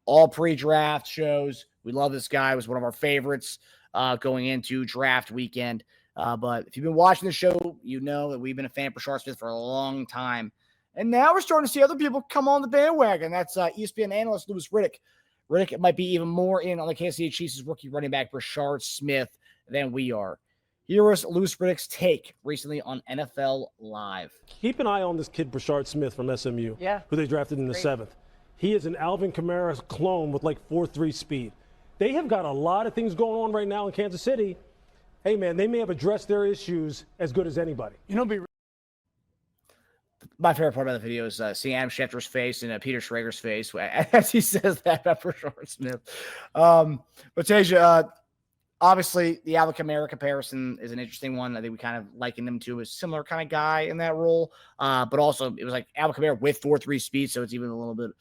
all pre-draft shows. We love this guy. He was one of our favorites going into draft weekend. But if you've been watching the show, you know that we've been a fan of Brashard Smith for a long time. And now we're starting to see other people come on the bandwagon. That's ESPN analyst Louis Riddick. Riddick might be even more in on the Kansas City Chiefs' rookie running back Brashard Smith than we are. Here was Louis Riddick's take recently on NFL Live. Keep an eye on this kid Brashard Smith from SMU, who they drafted in the 7th. He is an Alvin Kamara clone with like 4.3 speed. They have got a lot of things going on right now in Kansas City. Hey, man, they may have addressed their issues as good as anybody. You know, my favorite part about the video is seeing Adam Schefter's face and Peter Schrager's face as he says that about Brashard Smith. But Teja, obviously, the Alvin Kamara comparison is an interesting one. I think we kind of liken him to a similar kind of guy in that role. But also, it was like Alvin Kamara with 4.3 speed, so it's even a little bit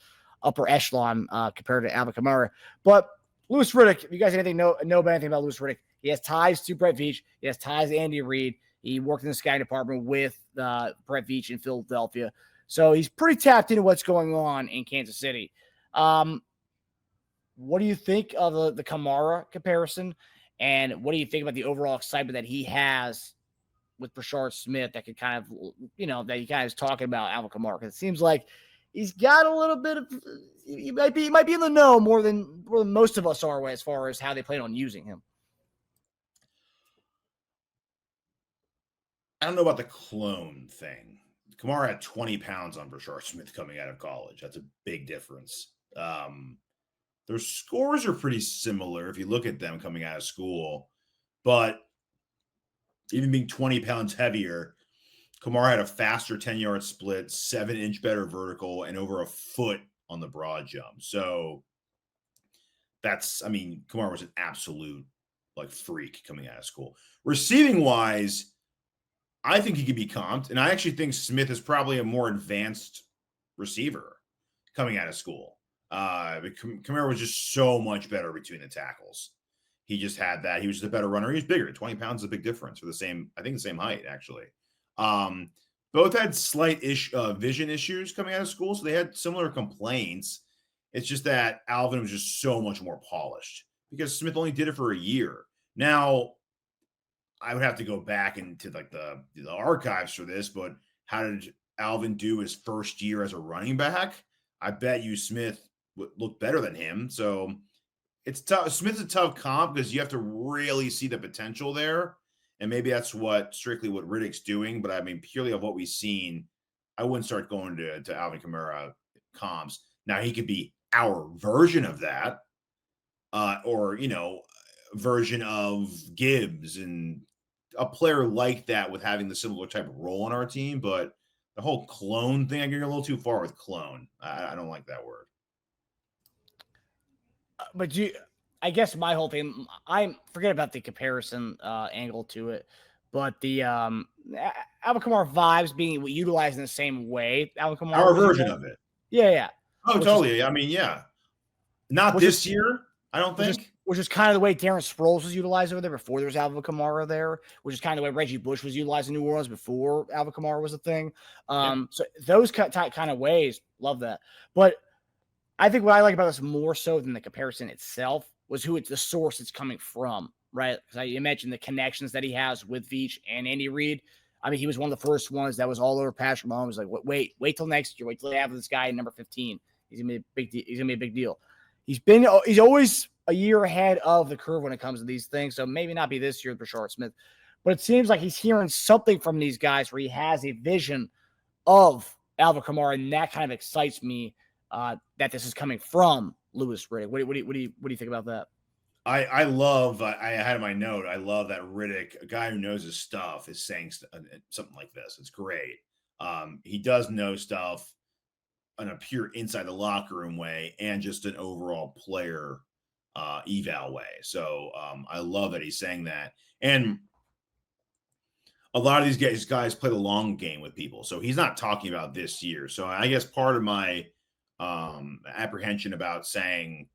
upper echelon compared to Alvin Kamara. But Louis Riddick, if you guys know about anything about Louis Riddick, he has ties to Brett Veach. He has ties to Andy Reid. He worked in the scouting department with Brett Veach in Philadelphia. So he's pretty tapped into what's going on in Kansas City. What do you think of the Kamara comparison? And what do you think about the overall excitement that he has with Brashard Smith that could kind of, that he kind of is talking about Alvin Kamara? Because it seems like he's got a little bit of, he might be in the know more than most of us are as far as how they plan on using him. I don't know about the clone thing. Kamara had 20 pounds on Brashard Smith coming out of college. That's a big difference. Their scores are pretty similar if you look at them coming out of school. But even being 20 pounds heavier, Kamara had a faster 10-yard split, 7-inch better vertical, and over a foot on the broad jump. So Kamara was an absolute freak coming out of school. Receiving wise, I think he could be comped, and I actually think Smith is probably a more advanced receiver coming out of school. Kamara was just so much better between the tackles. He just had that. He was just a better runner. He was bigger. 20 pounds is a big difference for the same height, actually. Both had slight vision issues coming out of school, so they had similar complaints. It's just that Alvin was just so much more polished because Smith only did it for a year. Now, I would have to go back into the archives for this, but how did Alvin do his first year as a running back? I bet you Smith would look better than him. So it's tough. Smith's a tough comp because you have to really see the potential there. And maybe that's strictly what Riddick's doing. But purely of what we've seen, I wouldn't start going to Alvin Kamara comps. Now he could be our version of that, or version of Gibbs and a player like that with having the similar type of role on our team. But the whole clone thing, I get a little too far with clone. I don't like that word. But I guess my whole thing, I forget about the comparison angle to it, but the Alvin Kamara vibes being utilized in the same way. Alvin Kamara, our version of it. Yeah. Oh, totally. Yeah. Not this year, I don't think. Which is kind of the way Darren Sproles was utilized over there before there was Alvin Kamara there, which is kind of the way Reggie Bush was utilized in New Orleans before Alvin Kamara was a thing. So those kind of ways, love that. But I think what I like about this more so than the comparison itself was the source it's coming from, right? Because you mentioned the connections that he has with Veach and Andy Reid. He was one of the first ones that was all over Patrick Mahomes. Like, wait till next year. Wait till they have this guy in number 15. He's gonna be a big deal. He's always a year ahead of the curve when it comes to these things. So maybe not be this year with Brashard Smith, but it seems like he's hearing something from these guys where he has a vision of Alvin Kamara, and that kind of excites me that this is coming from Louis Riddick. What do you think about that? I love. I had in my note. I love that Riddick, a guy who knows his stuff, is saying something like this. It's great. He does know stuff in a pure inside the locker room way and just an overall player eval way. So I love that he's saying that. And a lot of these guys play the long game with people. So he's not talking about this year. So I guess part of my apprehension about saying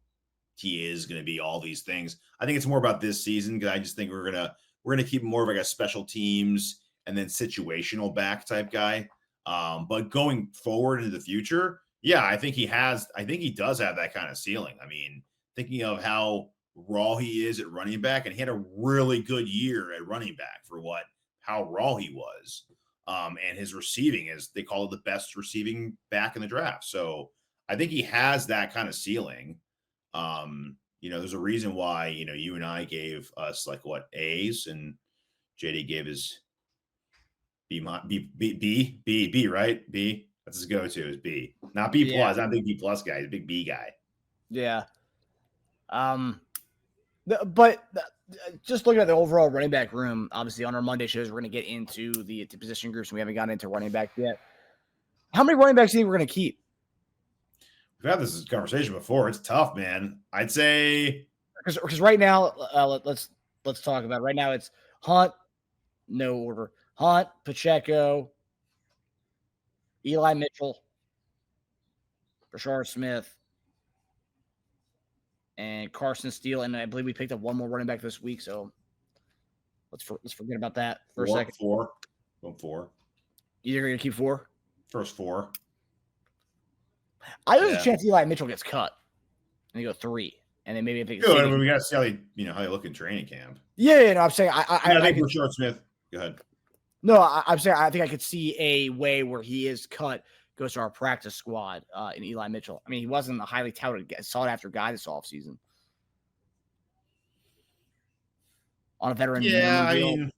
he is going to be all these things, I think it's more about this season, because I just think we're gonna keep more of like a special teams and then situational back type guy. But going forward into the future, Yeah, I think he does have that kind of ceiling. I mean, thinking of how raw he is at running back, and he had a really good year at running back for how raw he was. And his receiving is, they call it the best receiving back in the draft. So I think he has that kind of ceiling. There's a reason why, you and I gave us like A's, and JD gave his B, right? B. That's his go-to is B. Not B plus. Not a big B plus guy. He's a big B guy. Yeah. But just looking at the overall running back room, obviously on our Monday shows, we're going to get into the position groups, and we haven't gotten into running back yet. How many running backs do you think we're going to keep? We've had this conversation before. It's tough, man. I'd say because right now, let's talk about it. Right now. It's Hunt, no order. Hunt, Pacheco, Eli Mitchell, Brashard Smith, and Carson Steele, and I believe we picked up one more running back this week. So let's forget about that for a second. Four. You're going to keep 4? First 4. There's a chance Eli Mitchell gets cut, and you go 3, and then maybe if we got to see how they look in training camp. Yeah, no, I'm saying I think Brashard Smith. Go ahead. No, I'm saying I think I could see a way where he is cut, goes to our practice squad in Eli Mitchell. I mean, he wasn't a highly touted, sought-after guy this offseason. On a veteran deal. I mean,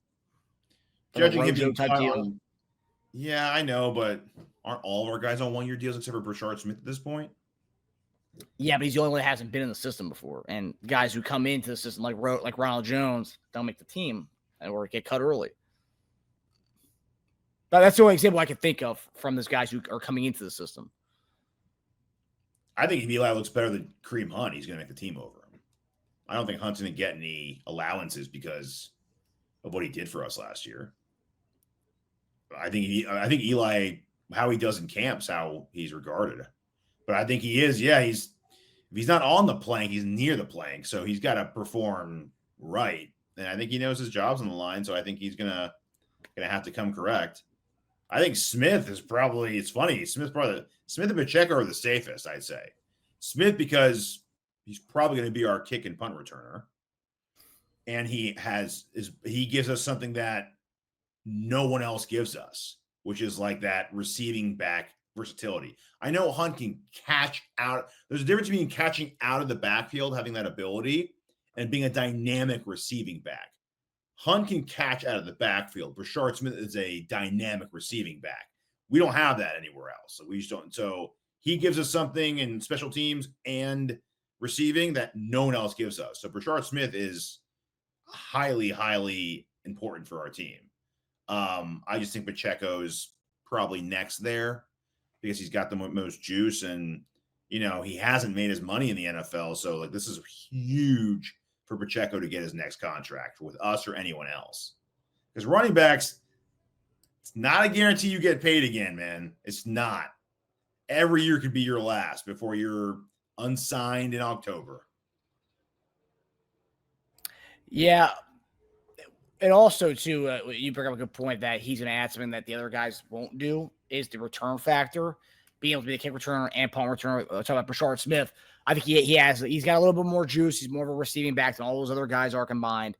judging him type deal. Yeah, I know, but aren't all of our guys on 1-year deals except for Brashard Smith at this point? Yeah, but he's the only one that hasn't been in the system before. And guys who come into the system like Ronald Jones don't make the team or get cut early. But that's the only example I can think of from those guys who are coming into the system. I think if Eli looks better than Kareem Hunt, he's going to make the team over him. I don't think Hunt's going to get any allowances because of what he did for us last year. I think Eli, how he does in camps, how he's regarded. But I think he is, if he's not on the plank, he's near the plank. So he's got to perform right. And I think he knows his job's on the line. So I think he's gonna have to come correct. I think Smith is probably, it's funny, Smith and Pacheco are the safest, I'd say. Smith, because he's probably going to be our kick and punt returner. And he gives us something that no one else gives us, which is like that receiving back versatility. I know Hunt can catch out. There's a difference between catching out of the backfield, having that ability, and being a dynamic receiving back. Hunt can catch out of the backfield. Brashard Smith is a dynamic receiving back. We don't have that anywhere else. So we just don't. So he gives us something in special teams and receiving that no one else gives us. So Brashard Smith is highly, highly important for our team. I just think Pacheco's probably next there because he's got the most juice, and he hasn't made his money in the NFL. So like this is huge for Pacheco to get his next contract with us or anyone else. Because running backs, it's not a guarantee you get paid again, man. It's not. Every year could be your last before you're unsigned in October. Yeah. And also, too, you bring up a good point that he's going to add something that the other guys won't do is the return factor. Being able to be a kick returner and punt returner. Talking about Brashard Smith, I think he's got a little bit more juice. He's more of a receiving back than all those other guys are combined.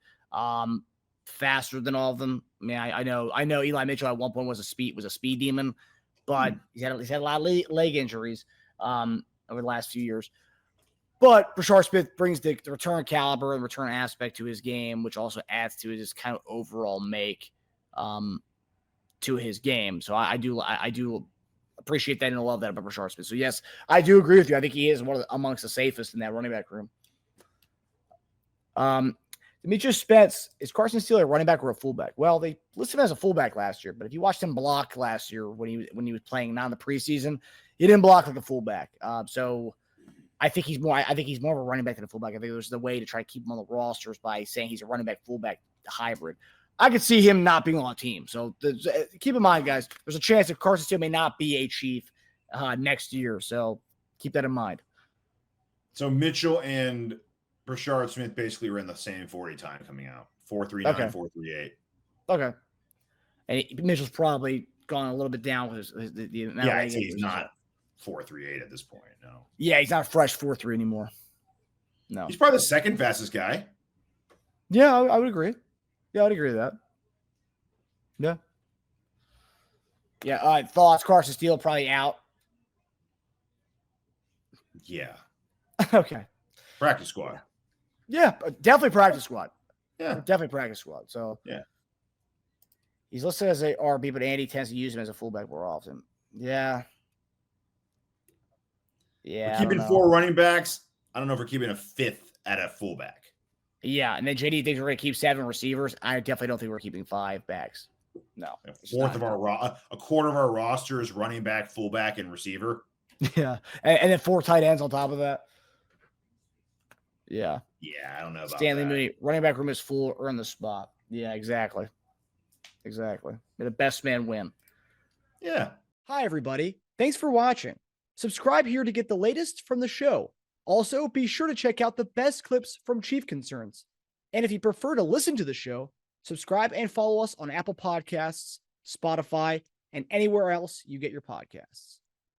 Faster than all of them. I mean, I know Eli Mitchell at one point was a speed demon, but he's had a lot of leg injuries over the last few years. But Brashard Smith brings the return caliber and return aspect to his game, which also adds to his kind of overall make to his game. So I do appreciate that and love that about Brashard Smith. So yes, I do agree with you. I think he is amongst the safest in that running back room. Demetrius Spence, is Carson Steele a running back or a fullback? Well, they listed him as a fullback last year, but if you watched him block last year when he was playing not in the preseason, he didn't block like a fullback. So I think he's more of a running back than a fullback. I think there's the way to try to keep him on the rosters by saying he's a running back fullback hybrid. I could see him not being on a team. So keep in mind, guys, there's a chance that Carson Steele may not be a Chief next year. So keep that in mind. So Mitchell and Brashard Smith basically were in the same 40 time coming out. 4.39, okay. 4.38. Okay. And Mitchell's probably gone a little bit down with the amount of he's not. 4.38 at this point. No. Yeah, he's not a fresh 4.3 anymore. No. He's probably the second fastest guy. Yeah, I would agree. Yeah, I'd agree with that. Yeah. Yeah. Thoughts, Carson Steele probably out. Yeah. Okay. Practice squad. Yeah, definitely practice squad. Yeah. Definitely practice squad. So yeah. He's listed as a RB, but Andy tends to use him as a fullback more often. Yeah. Yeah. We're keeping 4 running backs. I don't know if we're keeping a 5th at a fullback. Yeah. And then JD thinks we're going to keep 7 receivers. I definitely don't think we're keeping 5 backs. No. A quarter of our roster is running back, fullback, and receiver. Yeah. And then 4 tight ends on top of that. Yeah. Yeah, I don't know about Stanley that. Mooney, running back room is full, earn the spot. Yeah, exactly. May the best man win. Yeah. Hi, everybody. Thanks for watching. Subscribe here to get the latest from the show. Also, be sure to check out the best clips from Chief Concerns. And if you prefer to listen to the show, subscribe and follow us on Apple Podcasts, Spotify, and anywhere else you get your podcasts.